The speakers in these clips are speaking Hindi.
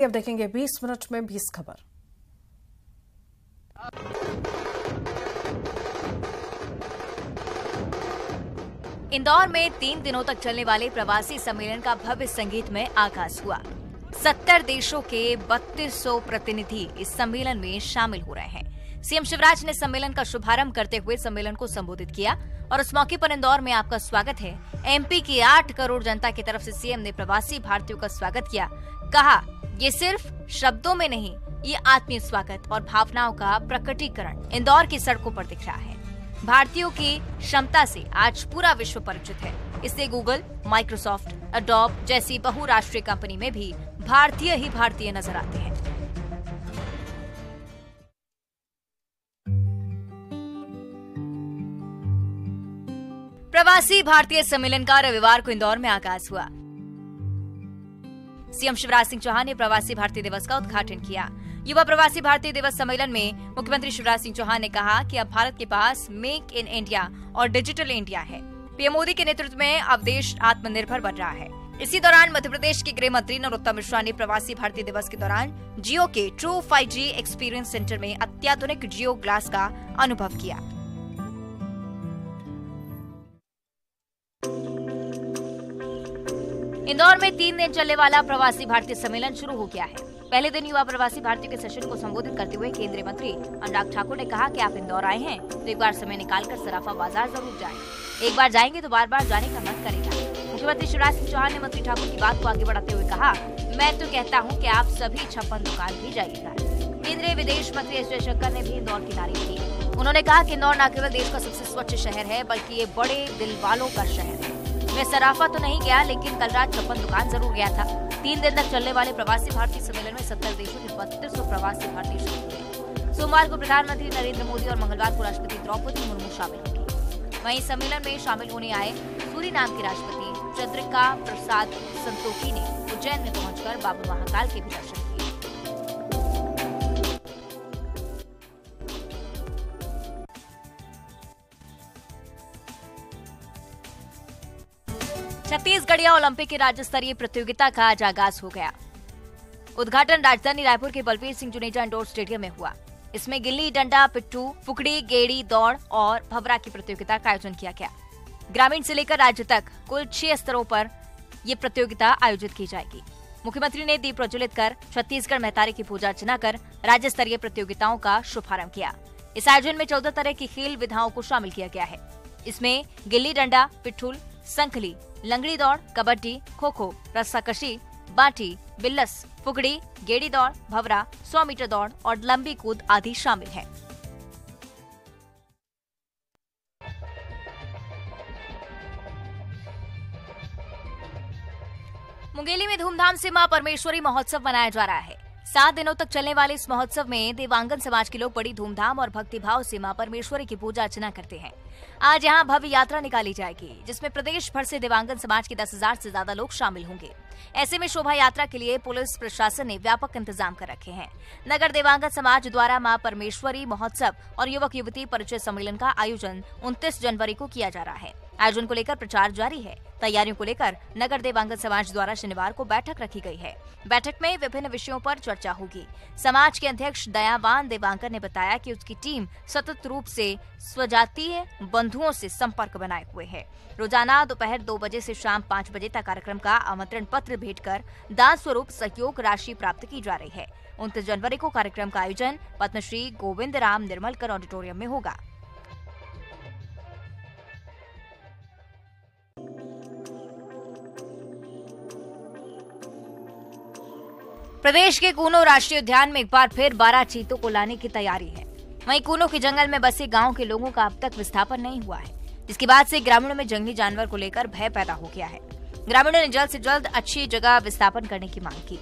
अब देखेंगे 20 मिनट में 20 खबर। इंदौर में 3 दिनों तक चलने वाले प्रवासी सम्मेलन का भव्य संगीतमय आगाज हुआ। 70 देशों के 3200 प्रतिनिधि इस सम्मेलन में शामिल हो रहे हैं। सीएम शिवराज ने सम्मेलन का शुभारंभ करते हुए सम्मेलन को संबोधित किया और इस मौके पर इंदौर में आपका स्वागत है। एमपी की 8 करोड़ जनता की तरफ से सीएम ने प्रवासी भारतीयों का स्वागत किया। कहा, ये सिर्फ शब्दों में नहीं, ये आत्मीय स्वागत और भावनाओं का प्रकटीकरण इंदौर की सड़कों पर दिख रहा है। भारतीयों की क्षमता से आज पूरा विश्व परिचित है। इससे गूगल, माइक्रोसॉफ्ट, एडोब जैसी बहुराष्ट्रीय कंपनी में भी भारतीय ही भारतीय नजर आते हैं। प्रवासी भारतीय सम्मेलन का रविवार को इंदौर में आगाज हुआ। सीएम शिवराज सिंह चौहान ने प्रवासी भारतीय दिवस का उद्घाटन किया। युवा प्रवासी भारतीय दिवस सम्मेलन में मुख्यमंत्री शिवराज सिंह चौहान ने कहा कि अब भारत के पास मेक इन इंडिया और डिजिटल इंडिया है। पीएम मोदी के नेतृत्व में अब देश आत्मनिर्भर बन रहा है। इसी दौरान मध्य प्रदेश के गृह मंत्री नरोत्तम मिश्रा ने प्रवासी भारतीय दिवस के दौरान जियो के ट्रू 5G एक्सपीरियंस सेंटर में अत्याधुनिक जियो ग्लास का अनुभव किया। इंदौर में 3 दिन चलने वाला प्रवासी भारतीय सम्मेलन शुरू हो गया है। पहले दिन युवा प्रवासी भारतीयों के सेशन को संबोधित करते हुए केंद्रीय मंत्री अनुराग ठाकुर ने कहा कि आप इंदौर आए हैं तो एक बार समय निकालकर सराफा बाजार जरूर जाएं। एक बार जाएंगे तो बार बार जाने का मन करेगा। मुख्यमंत्री शिवराज सिंह चौहान ने मंत्री ठाकुर की बात को आगे बढ़ाते हुए कहा, मैं तो कहता हूँ कि आप सभी 56 दुकान भी जाइएगा। केंद्रीय विदेश मंत्री एस जयशंकर ने भी इंदौर की तारीफ की। उन्होंने कहा कि इंदौर न केवल देश का सबसे स्वच्छ शहर है बल्कि ये बड़े दिल वालों का शहर है। मैं सराफा तो नहीं गया, लेकिन कल रात 56 दुकान जरूर गया था। 3 दिन तक चलने वाले प्रवासी भारतीय सम्मेलन में 70 देशों के 3200 प्रवासी भारतीय शामिल हुए। सोमवार को प्रधानमंत्री नरेंद्र मोदी और मंगलवार को राष्ट्रपति द्रौपदी मुर्मू शामिल होंगी। वहीं सम्मेलन में शामिल होने आए सूरीनाम के राष्ट्रपति चंद्रिका प्रसाद संतोखी ने उज्जैन में पहुंचकर बाबा महाकाल के भी दर्शन किए। छत्तीसगढ़िया ओलंपिक की राज्य स्तरीय प्रतियोगिता का आज आगाज हो गया। उद्घाटन राजधानी रायपुर के बलबीर सिंह जुनेजा इंडोर स्टेडियम में हुआ। इसमें गिल्ली डंडा, पिट्ठू, फुकड़ी, गेड़ी, दौड़ और भवरा की प्रतियोगिता का आयोजन किया गया। ग्रामीण से लेकर राज्य तक कुल 6 स्तरों पर ये प्रतियोगिता आयोजित की जाएगी। मुख्यमंत्री ने दीप प्रज्वलित कर छत्तीसगढ़ महतारी की पूजा अर्चना कर राज्य स्तरीय प्रतियोगिताओं का शुभारंभ किया। इस आयोजन में 14 तरह की खेल विधाओं को शामिल किया गया है। इसमें गिल्ली डंडा, पिट्ठूल, संखली, लंगड़ी दौड़, कबड्डी, खो खो, रस्साकशी, बाटी, बिल्लस, फुगड़ी, गेड़ी दौड़, भवरा, 100 मीटर दौड़ और लंबी कूद आदि शामिल है। मुंगेली में धूमधाम से मां परमेश्वरी महोत्सव मनाया जा रहा है। 7 दिनों तक चलने वाले इस महोत्सव में देवांगन समाज के लोग बड़ी धूमधाम और भक्तिभाव से मां परमेश्वरी की पूजा अर्चना करते हैं। आज यहां भव्य यात्रा निकाली जाएगी, जिसमें प्रदेश भर से देवांगन समाज के 10,000 से ज्यादा लोग शामिल होंगे। ऐसे में शोभा यात्रा के लिए पुलिस प्रशासन ने व्यापक इंतजाम कर रखे हैं। नगर देवांगन समाज द्वारा मां परमेश्वरी महोत्सव और युवक युवती परिचय सम्मेलन का आयोजन 29 जनवरी को किया जा रहा है। आयोजन को लेकर प्रचार जारी है। तैयारियों को लेकर नगर देवांगन समाज द्वारा शनिवार को बैठक रखी गई है। बैठक में विभिन्न विषयों पर चर्चा होगी। समाज के अध्यक्ष दयावान देवांकर ने बताया कि उसकी टीम सतत रूप से स्वजातीय बंधुओं से संपर्क बनाए हुए है। रोजाना दोपहर 2 बजे से शाम 5 बजे तक कार्यक्रम का आमंत्रण पत्र भेजकर दान स्वरूप सहयोग राशि प्राप्त की जा रही है। 29 जनवरी को कार्यक्रम का आयोजन पद्मश्री गोविंद राम निर्मलकर ऑडिटोरियम में होगा। प्रदेश के कूनो राष्ट्रीय उद्यान में एक बार फिर 12 चीतों को लाने की तैयारी है। वहीं कूनो के जंगल में बसे गांव के लोगों का अब तक विस्थापन नहीं हुआ है, जिसके बाद से ग्रामीणों में जंगली जानवर को लेकर भय पैदा हो गया है। ग्रामीणों ने जल्द से जल्द अच्छी जगह विस्थापन करने की मांग की।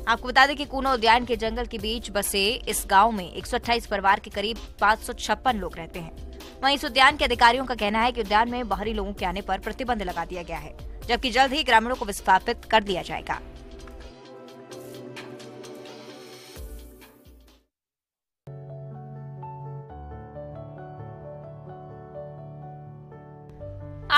आपको बता दें कि कूनो उद्यान के जंगल के बीच बसे इस गांव में 128 परिवार के करीब 556 लोग रहते हैं। वहीं इस उद्यान के अधिकारियों का कहना है कि उद्यान में बाहरी लोगों के आने पर प्रतिबंध लगा दिया गया है, जबकि जल्द ही ग्रामीणों को विस्थापित कर दिया जाएगा।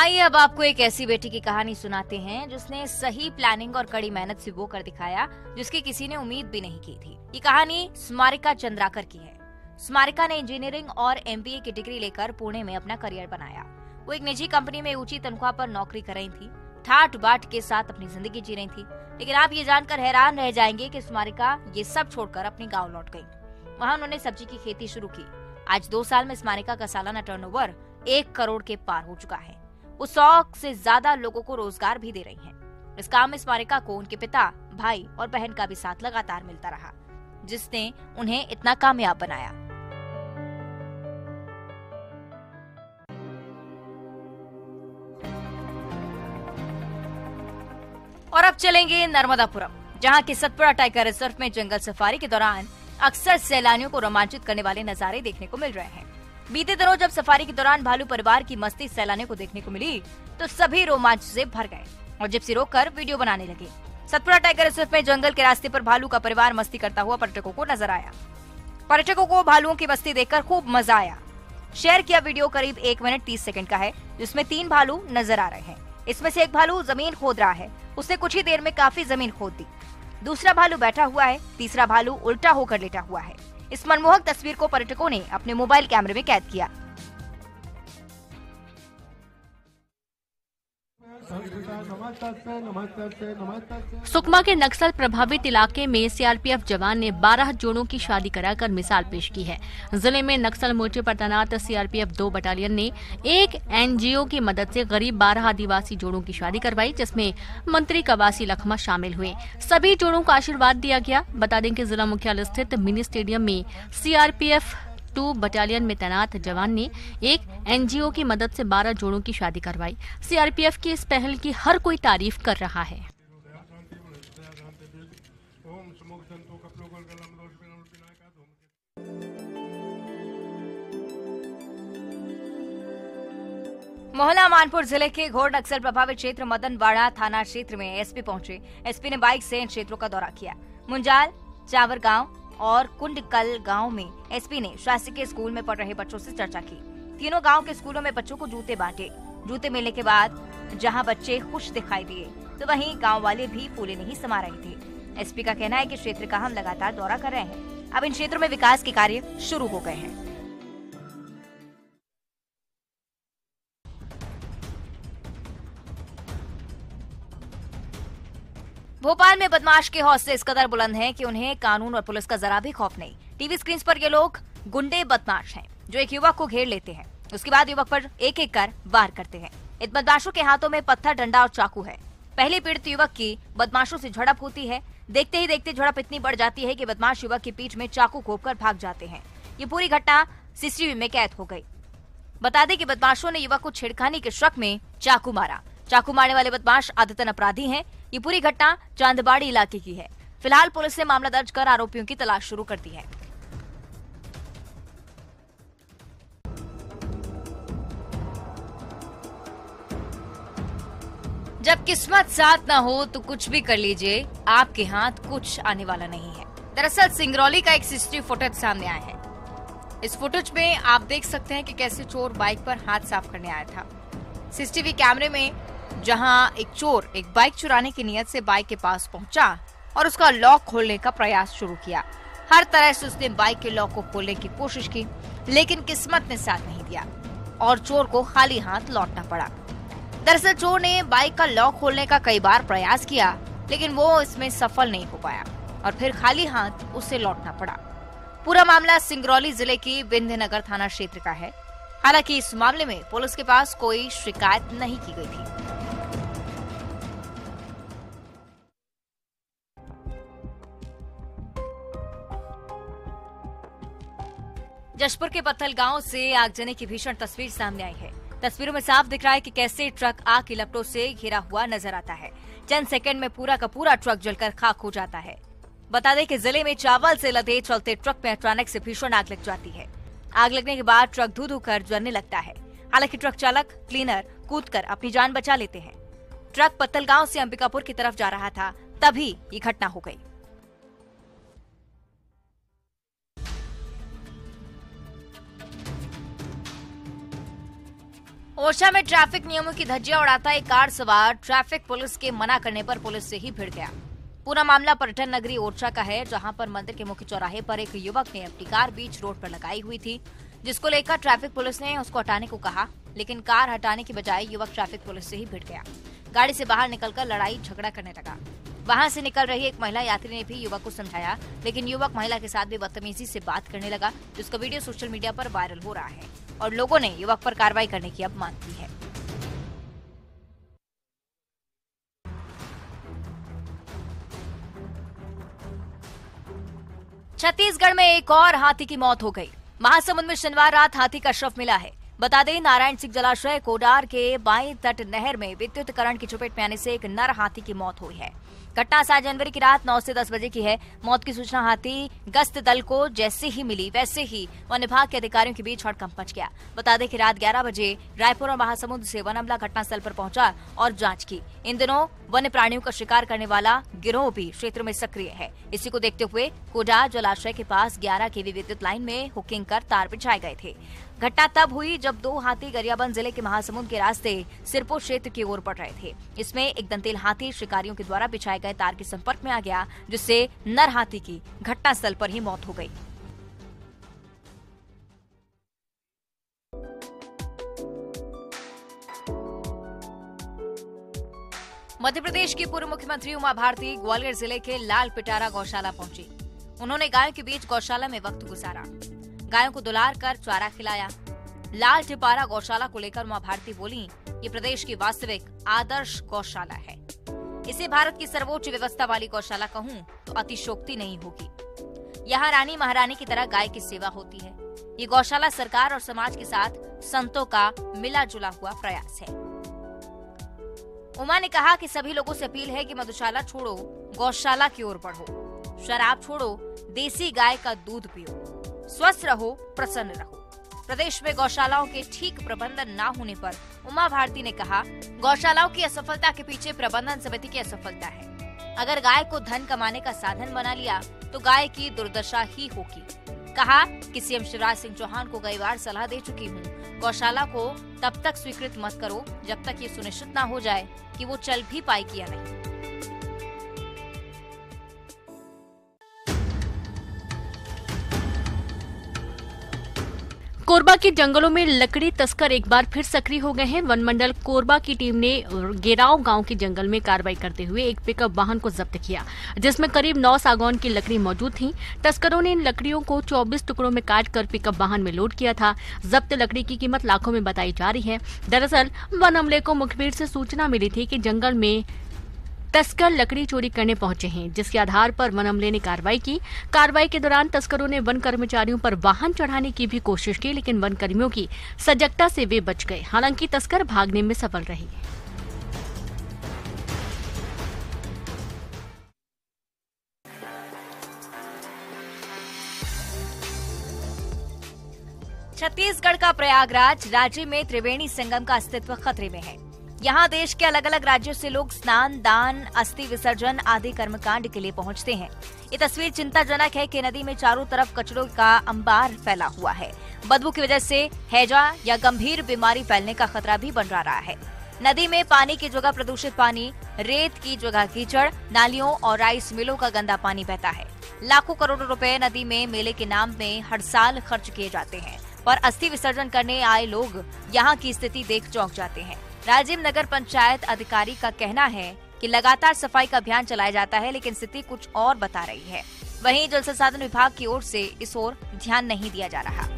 आइए अब आपको एक ऐसी बेटी की कहानी सुनाते हैं जिसने सही प्लानिंग और कड़ी मेहनत से वो कर दिखाया जिसकी किसी ने उम्मीद भी नहीं की थी। ये कहानी स्मारिका चंद्राकर की है। स्मारिका ने इंजीनियरिंग और MBA की डिग्री लेकर पुणे में अपना करियर बनाया। वो एक निजी कंपनी में ऊंची तनख्वाह पर नौकरी कर रही थी, ठाट बाट के साथ अपनी जिंदगी जी रही थी। लेकिन आप ये जानकर हैरान रह जाएंगे कि स्मारिका ये सब छोड़कर अपने गाँव लौट गयी। वहाँ उन्होंने सब्जी की खेती शुरू की। आज 2 साल में स्मारिका का सालाना टर्नओवर 1 करोड़ के पार हो चुका है। वो 100 से ज्यादा लोगों को रोजगार भी दे रही हैं। इस काम में स्मारिका को उनके पिता, भाई और बहन का भी साथ लगातार मिलता रहा, जिसने उन्हें इतना कामयाब बनाया। और अब चलेंगे नर्मदापुरम, जहां के सतपुड़ा टाइगर रिजर्व में जंगल सफारी के दौरान अक्सर सैलानियों को रोमांचित करने वाले नजारे देखने को मिल रहे हैं। बीते दिनों जब सफारी के दौरान भालू परिवार की मस्ती सैलानियों को देखने को मिली तो सभी रोमांच से भर गए और जिप्सी रोककर वीडियो बनाने लगे। सतपुड़ा टाइगर रिजर्व में जंगल के रास्ते पर भालू का परिवार मस्ती करता हुआ पर्यटकों को नजर आया। पर्यटकों को भालुओं की मस्ती देखकर खूब मजा आया। शेयर किया वीडियो करीब 1 मिनट 30 सेकंड का है, जिसमें 3 भालू नजर आ रहे हैं। इसमें से एक भालू जमीन खोद रहा है। उसने कुछ ही देर में काफी जमीन खोद दी। दूसरा भालू बैठा हुआ है। तीसरा भालू उल्टा होकर लेटा हुआ है। इस मनमोहक तस्वीर को पर्यटकों ने अपने मोबाइल कैमरे में कैद किया। सुकमा के नक्सल प्रभावित इलाके में CRPF जवान ने 12 जोड़ों की शादी कराकर मिसाल पेश की है। जिले में नक्सल मोर्चे पर तैनात CRPF 2 बटालियन ने एक NGO की मदद से गरीब 12 आदिवासी जोड़ों की शादी करवाई, जिसमें मंत्री कवासी लखमा शामिल हुए। सभी जोड़ों को आशीर्वाद दिया गया। बता दें कि जिला मुख्यालय स्थित मिनी स्टेडियम में CRPF 2 बटालियन में तैनात जवान ने एक NGO की मदद से 12 जोड़ों की शादी करवाई। CRPF की इस पहल की हर कोई तारीफ कर रहा है। मोहला मानपुर जिले के घोर नक्सल प्रभावित क्षेत्र मदनवाड़ा थाना क्षेत्र में SP पहुंचे। SP ने बाइक से इन क्षेत्रों का दौरा किया। मुंजाल, चावर गांव और कुंडकल गांव में SP ने शासकीय स्कूल में पढ़ रहे बच्चों से चर्चा की। तीनों गांव के स्कूलों में बच्चों को जूते बांटे। जूते मिलने के बाद जहां बच्चे खुश दिखाई दिए तो वहीं गांव वाले भी फूले नहीं समा रहे थे। SP का कहना है कि क्षेत्र का हम लगातार दौरा कर रहे हैं। अब इन क्षेत्रों में विकास के कार्य शुरू हो गए हैं। भोपाल में बदमाश के हौसले इस कदर बुलंद हैं कि उन्हें कानून और पुलिस का जरा भी खौफ नहीं। टीवी स्क्रीन पर ये लोग गुंडे बदमाश हैं जो एक युवक को घेर लेते हैं। उसके बाद युवक पर एक-एक कर वार करते हैं। इन बदमाशों के हाथों में पत्थर, डंडा और चाकू है। पहले पीड़ित युवक की बदमाशों से झड़प होती है। देखते ही देखते झड़प इतनी बढ़ जाती है कि बदमाश युवक की पीठ में चाकू घोंपकर भाग जाते हैं। ये पूरी घटना CCTV में कैद हो गई। बता दें कि बदमाशों ने युवक को छेड़खानी के शक में चाकू मारा। चाकू मारने वाले बदमाश आदतन अपराधी हैं। ये पूरी घटना चांदबाड़ी इलाके की है। फिलहाल पुलिस ने मामला दर्ज कर आरोपियों की तलाश शुरू कर दी है। जब किस्मत साथ ना हो तो कुछ भी कर लीजिए, आपके हाथ कुछ आने वाला नहीं है। दरअसल सिंगरौली का एक CCTV फुटेज सामने आया है। इस फुटेज में आप देख सकते हैं कि कैसे चोर बाइक पर हाथ साफ करने आया था। CCTV कैमरे में जहां एक चोर एक बाइक चुराने की नियत से बाइक के पास पहुंचा और उसका लॉक खोलने का प्रयास शुरू किया। हर तरह से उसने बाइक के लॉक को खोलने की कोशिश की, लेकिन किस्मत ने साथ नहीं दिया और चोर को खाली हाथ लौटना पड़ा। दरअसल चोर ने बाइक का लॉक खोलने का कई बार प्रयास किया, लेकिन वो इसमें सफल नहीं हो पाया और फिर खाली हाथ उसे लौटना पड़ा। पूरा मामला सिंगरौली जिले की विंध्यनगर थाना क्षेत्र का है। हालांकि इस मामले में पुलिस के पास कोई शिकायत नहीं की गई थी। जशपुर के पत्थल गांव से आगजनी की भीषण तस्वीर सामने आई है। तस्वीरों में साफ दिख रहा है कि कैसे ट्रक आग की लपटों से घिरा हुआ नजर आता है। चंद सेकंड में पूरा का पूरा ट्रक जलकर खाक हो जाता है। बता दें कि जिले में चावल से लदे चलते ट्रक में अचानक से भीषण आग लग जाती है। आग लगने के बाद ट्रक धू धू कर जलने लगता है। हालांकि ट्रक चालक क्लीनर कूदकर अपनी जान बचा लेते हैं। ट्रक पत्तल गांव से अंबिकापुर की तरफ जा रहा था, तभी ये घटना हो गई। ओरछा में ट्रैफिक नियमों की धज्जियां उड़ाता एक कार सवार ट्रैफिक पुलिस के मना करने पर पुलिस से ही भिड़ गया। पूरा मामला पर्यटन नगरी ओरछा का है, जहां पर मंदिर के मुख्य चौराहे पर एक युवक ने अपनी कार बीच रोड पर लगाई हुई थी, जिसको लेकर ट्रैफिक पुलिस ने उसको हटाने को कहा, लेकिन कार हटाने की बजाय युवक ट्रैफिक पुलिस से ही भिड़ गया। गाड़ी से बाहर निकलकर लड़ाई झगड़ा करने लगा। वहां से निकल रही एक महिला यात्री ने भी युवक को समझाया, लेकिन युवक महिला के साथ भी बदतमीजी से बात करने लगा, जिसका वीडियो सोशल मीडिया पर वायरल हो रहा है और लोगों ने युवक पर कार्रवाई करने की अब मांग की है। छत्तीसगढ़ में एक और हाथी की मौत हो गई। महासमुंद में शनिवार रात हाथी का शव मिला है। बता दें, नारायण सिंह जलाशय कोडार के बाईं तट नहर में विद्युत करंट की चपेट में आने से एक नर हाथी की मौत हुई है। घटना 7 जनवरी की रात 9 से 10 बजे की है। मौत की सूचना हाथी गश्त दल को जैसे ही मिली, वैसे ही वन विभाग के अधिकारियों के बीच हड़कंप मच गया। बता दें कि रात 11 बजे रायपुर और महासमुंद से वन अमला घटनास्थल पर पहुंचा और जांच की। इन दिनों वन्य प्राणियों का शिकार करने वाला गिरोह भी क्षेत्र में सक्रिय है। इसी को देखते हुए कोडार जलाशय के पास 11 केवी विद्युत लाइन में हुकिंग कर तार बिछाए गए थे। घटना तब हुई जब 2 हाथी गरियाबंद जिले के महासमुंद के रास्ते सिरपुर क्षेत्र की ओर बढ़ रहे थे। इसमें एक दंतेल हाथी शिकारियों के द्वारा बिछाए गए तार के संपर्क में आ गया, जिससे नर हाथी की घटनास्थल पर ही मौत हो गई। मध्य प्रदेश की पूर्व मुख्यमंत्री उमा भारती ग्वालियर जिले के लाल पिटारा गौशाला पहुंची। उन्होंने गायों के बीच गौशाला में वक्त गुजारा, गायों को दुलार कर चारा खिलाया। लाल टिपारा गौशाला को लेकर उमा भारती बोली, ये प्रदेश की वास्तविक आदर्श गौशाला है। इसे भारत की सर्वोच्च व्यवस्था वाली गौशाला कहूं तो अतिशोक्ति नहीं होगी। यहाँ रानी महारानी की तरह गाय की सेवा होती है। ये गौशाला सरकार और समाज के साथ संतों का मिला जुला हुआ प्रयास है। उमा ने कहा कि सभी लोगों से अपील है कि मधुशाला छोड़ो, गौशाला की ओर बढ़ो, शराब छोड़ो, देसी गाय का दूध पियो, स्वस्थ रहो, प्रसन्न रहो। प्रदेश में गौशालाओं के ठीक प्रबंधन न होने पर उमा भारती ने कहा, गौशालाओं की असफलता के पीछे प्रबंधन समिति की असफलता है। अगर गाय को धन कमाने का साधन बना लिया तो गाय की दुर्दशा ही होगी। कहा कि सीएम शिवराज सिंह चौहान को कई बार सलाह दे चुकी हूँ, गौशाला को तब तक स्वीकृत मत करो जब तक ये सुनिश्चित न हो जाए कि वो चल भी पाएगी या नहीं। कोरबा के जंगलों में लकड़ी तस्कर एक बार फिर सक्रिय हो गए हैं। वन मंडल कोरबा की टीम ने गेराव गांव के जंगल में कार्रवाई करते हुए एक पिकअप वाहन को जब्त किया, जिसमें करीब 9 सागौन की लकड़ी मौजूद थी। तस्करों ने इन लकड़ियों को 24 टुकड़ों में काटकर पिकअप वाहन में लोड किया था। जब्त लकड़ी की कीमत लाखों में बताई जा रही है। दरअसल वन अमले को मुखबिर से सूचना मिली थी कि जंगल में तस्कर लकड़ी चोरी करने पहुंचे हैं, जिसके आधार पर वन अमले ने कार्रवाई की। कार्रवाई के दौरान तस्करों ने वन कर्मचारियों पर वाहन चढ़ाने की भी कोशिश की, लेकिन वन कर्मियों की सजगता से वे बच गए। हालांकि तस्कर भागने में सफल रहे। छत्तीसगढ़ का प्रयागराज राज्य में त्रिवेणी संगम का अस्तित्व खतरे में है। यहाँ देश के अलग अलग राज्यों से लोग स्नान, दान, अस्थि विसर्जन आदि कर्मकांड के लिए पहुँचते हैं। ये तस्वीर चिंताजनक है कि नदी में चारों तरफ कचरों का अंबार फैला हुआ है। बदबू की वजह से हैजा या गंभीर बीमारी फैलने का खतरा भी बन रहा है। नदी में पानी की जगह प्रदूषित पानी, रेत की जगह कीचड़, नालियों और राइस मिलों का गंदा पानी बहता है। लाखों करोड़ों रुपए नदी में मेले के नाम में हर साल खर्च किए जाते हैं, पर अस्थि विसर्जन करने आए लोग यहाँ की स्थिति देख चौंक जाते हैं। राजीव नगर पंचायत अधिकारी का कहना है कि लगातार सफाई का अभियान चलाया जाता है, लेकिन स्थिति कुछ और बता रही है। वहीं जल संसाधन विभाग की ओर से इस ओर ध्यान नहीं दिया जा रहा।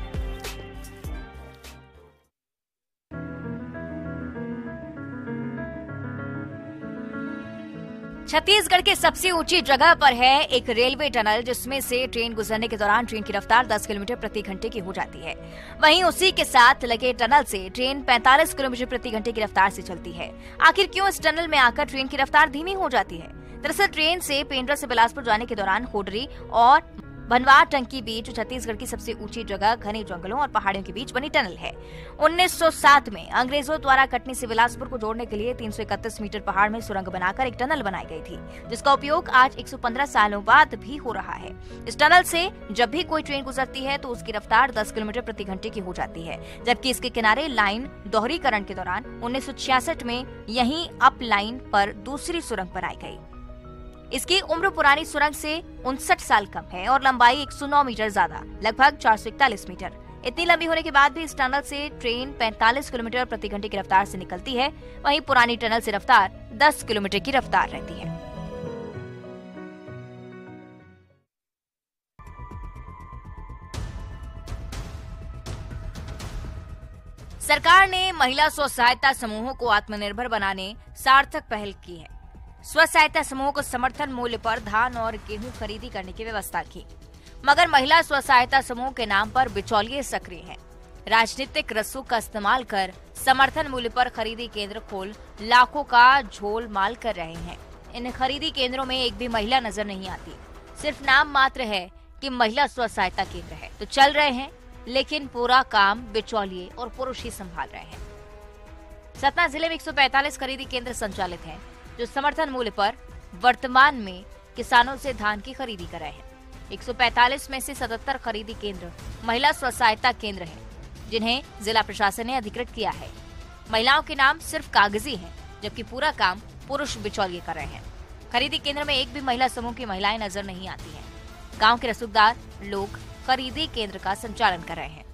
छत्तीसगढ़ के सबसे ऊंची जगह पर है एक रेलवे टनल, जिसमें से ट्रेन गुजरने के दौरान ट्रेन की रफ्तार 10 किलोमीटर प्रति घंटे की हो जाती है। वहीं उसी के साथ लगे टनल से ट्रेन 45 किलोमीटर प्रति घंटे की रफ्तार से चलती है। आखिर क्यों इस टनल में आकर ट्रेन की रफ्तार धीमी हो जाती है? दरअसल ट्रेन से पेंड्रा से बिलासपुर जाने के दौरान कोडरी और भनवार टंकी बीच छत्तीसगढ़ की सबसे ऊंची जगह घने जंगलों और पहाड़ियों के बीच बनी टनल है। 1907 में अंग्रेजों द्वारा कटनी से बिलासपुर को जोड़ने के लिए 331 मीटर पहाड़ में सुरंग बनाकर एक टनल बनाई गई थी, जिसका उपयोग आज 115 सालों बाद भी हो रहा है। इस टनल से जब भी कोई ट्रेन गुजरती है तो उसकी रफ्तार 10 किलोमीटर प्रति घंटे की हो जाती है, जबकि इसके किनारे लाइन दोहरीकरण के दौरान 1966 में यहीं अप लाइन पर दूसरी सुरंग बनाई गई। इसकी उम्र पुरानी सुरंग से 59 साल कम है और लंबाई 109 मीटर ज्यादा, लगभग 441 मीटर। इतनी लंबी होने के बाद भी इस टनल से ट्रेन 45 किलोमीटर प्रति घंटे की रफ्तार से निकलती है, वहीं पुरानी टनल से रफ्तार 10 किलोमीटर की रफ्तार रहती है। सरकार ने महिला स्व सहायता समूहों को आत्मनिर्भर बनाने सार्थक पहल की है। स्व सहायता समूहों को समर्थन मूल्य पर धान और गेहूं खरीदी करने की व्यवस्था की, मगर महिला स्व सहायता समूह के नाम पर बिचौलिए सक्रिय हैं। राजनीतिक रसूख का इस्तेमाल कर समर्थन मूल्य पर खरीदी केंद्र खोल लाखों का झोल माल कर रहे हैं। इन खरीदी केंद्रों में एक भी महिला नजर नहीं आती, सिर्फ नाम मात्र है कि महिला स्व सहायता केंद्र है, तो चल रहे हैं, लेकिन पूरा काम बिचौलिए और पुरुष ही संभाल रहे हैं। सतना जिले में 145 खरीदी केंद्र संचालित हैं, जो समर्थन मूल्य पर वर्तमान में किसानों से धान की खरीदी कर रहे हैं। 145 में से 77 खरीदी केंद्र महिला स्व सहायता केंद्र हैं, जिन्हें जिला प्रशासन ने अधिकृत किया है। महिलाओं के नाम सिर्फ कागजी हैं, जबकि पूरा काम पुरुष बिचौलिए कर रहे हैं। खरीदी केंद्र में एक भी महिला समूह की महिलाएं नजर नहीं आती हैं। गांव के रसूखदार लोग खरीदी केंद्र का संचालन कर रहे हैं।